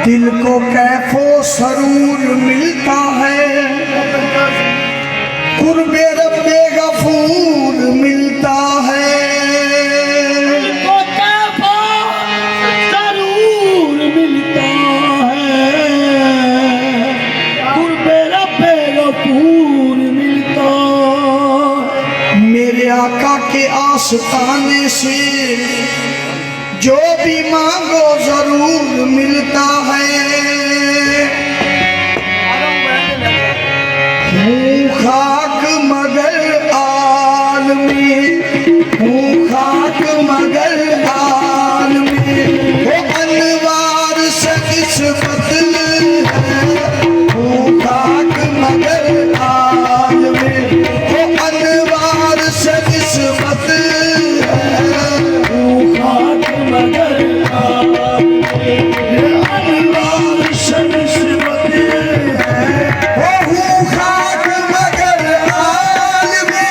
दिल को कैफो सरूर मिलता है, कुर्बे रब्बे गफूर मिलता है। दिल को कैफो सरूर मिलता है, कुर्बे रब्बे गफूर मिलता है। मेरे आका के आस्ताने से जो भी मांगो जरूर मिलता है। हूँ खाक मगर आलमी, हूँ खाक मगर आलमी, वो अनवार से किस्मत है। हूँ खाक मगर आलमी, वो अनवार से किस्मत है। हूँ खाक मगर आलमी, अनवार से किस्मत है। हूँ खाक मगर आलमी,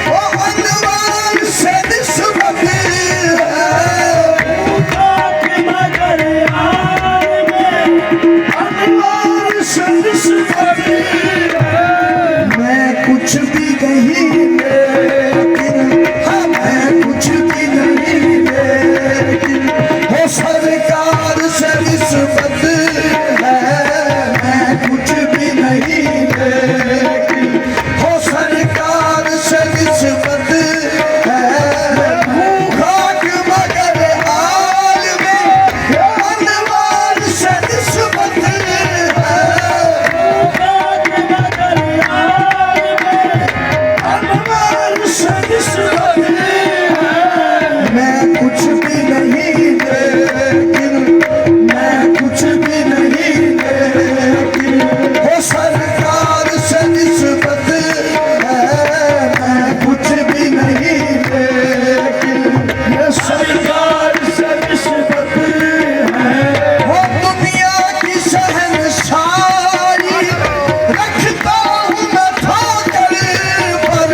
वो अनवार से किस्मत है। हूँ खाक मगर आलमी, अनवार से किस्मत है। मैं कुछ भी नहीं लेकिन, हाँ मैं कुछ भी नहीं लेकिन, हो सरकार से निस्बत है। मैं कुछ भी नहीं लेकिन, हो सरकार से निस्बत है। हूँ खाक मगर आलमी, अनवार से निस्बत है। खाक मगर आलमी, अनवार से किस्मत है। मैं कुछ भी नहीं लेकिन, मैं कुछ भी नहीं लेकिन, हो सरकार से निस्बत है। मैं कुछ भी नहीं लेकिन, ये सरकार से किस्मत है। वो दुनिया की शहंशाही रखता हूँ मैं ठोकर पर।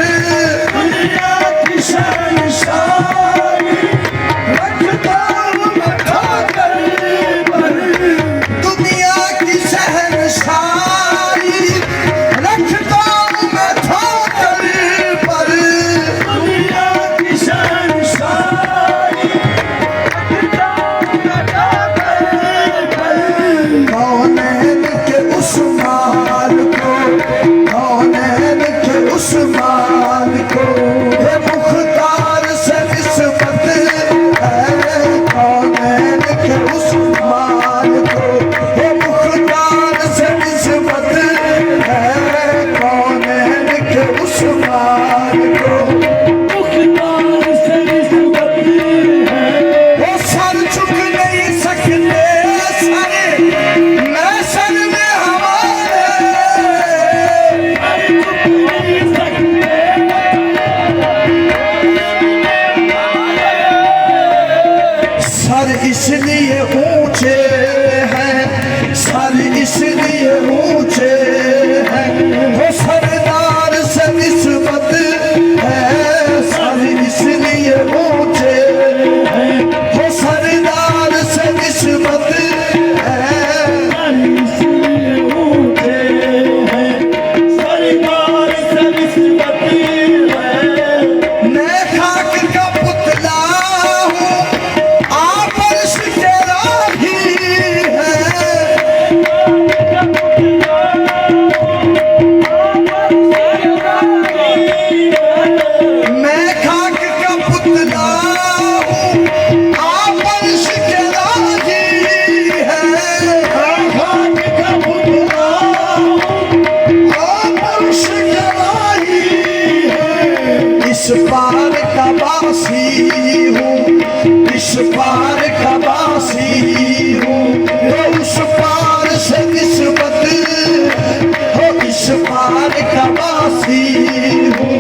दुनिया की शहंशाही रखता हूँ मैं ठोकर पर। दुनिया की शहंशाही रखता हूँ मैं ठोकर पर। दुनिया की शहंशाही रखता हूँ मैं ठोकर पर। कौनैन के उस माल को, कौनैन के उस माल को, ये मुख्तार से निस्बत है। कौनैन के उस माल को, ये मुख्तार से निस्बत है। कौनैन के उस माल को, मुख्तार से निस्बत है। वो सर झुक नहीं सकते सर, मैं सर में हमारे। अरे चुप नहीं सकते सर इसलिए ऊंचे हैं, सर इसलिए ऊंचे हैं, वो सरदार से निस्बत है। सर इसलिए ऊंचे हैं, वो सरदार से निस्बत है। इसलिए ऊंचे हैं, सरकार से निस्बत है। मैं खाक का पुतला हूँ, आप अर्श के राही हैं। मैं खाक का पुतला हूँ, आप अर्श के राही हैं। खाक का पुतला आप अर्श के राही हैं। इस पार का बासी हूँ, इस पार का बासी हूँ, वो उस पार से निस्बत हो। इस पार का बासी हूँ,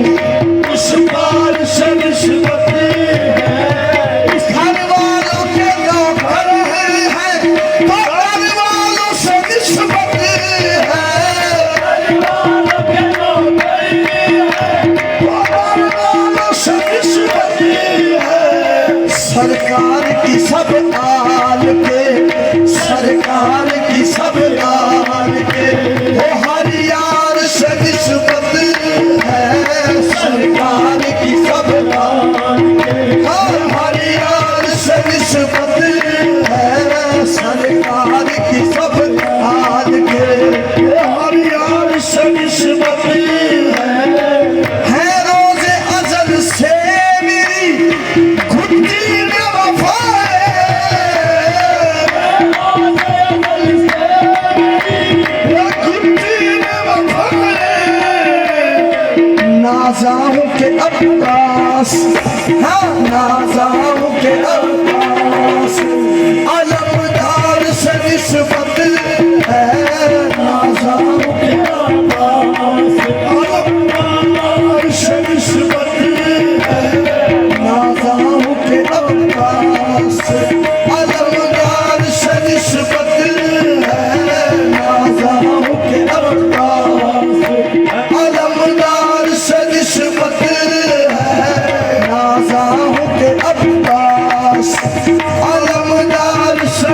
उस पार से निस्बत है। इस घर वालों के नौकर हैं, तो घर वालों से निस्बत है। परिवारों के नौकर हैं, तो घर वालों से निस्बत है। सरकार की नाजाओं के अब्बास, हाँ नाजाओं के अब्बास, अलमदार से निस्बत है नाजाओं के अब्बास, अलमदार से निस्बत है नाजाओं के अब्बास, अलमदार से निस्बत है नाजाओं के अब्बास, अलमदार से निस्बत है नाजाओं के अब्बास, अलमदार से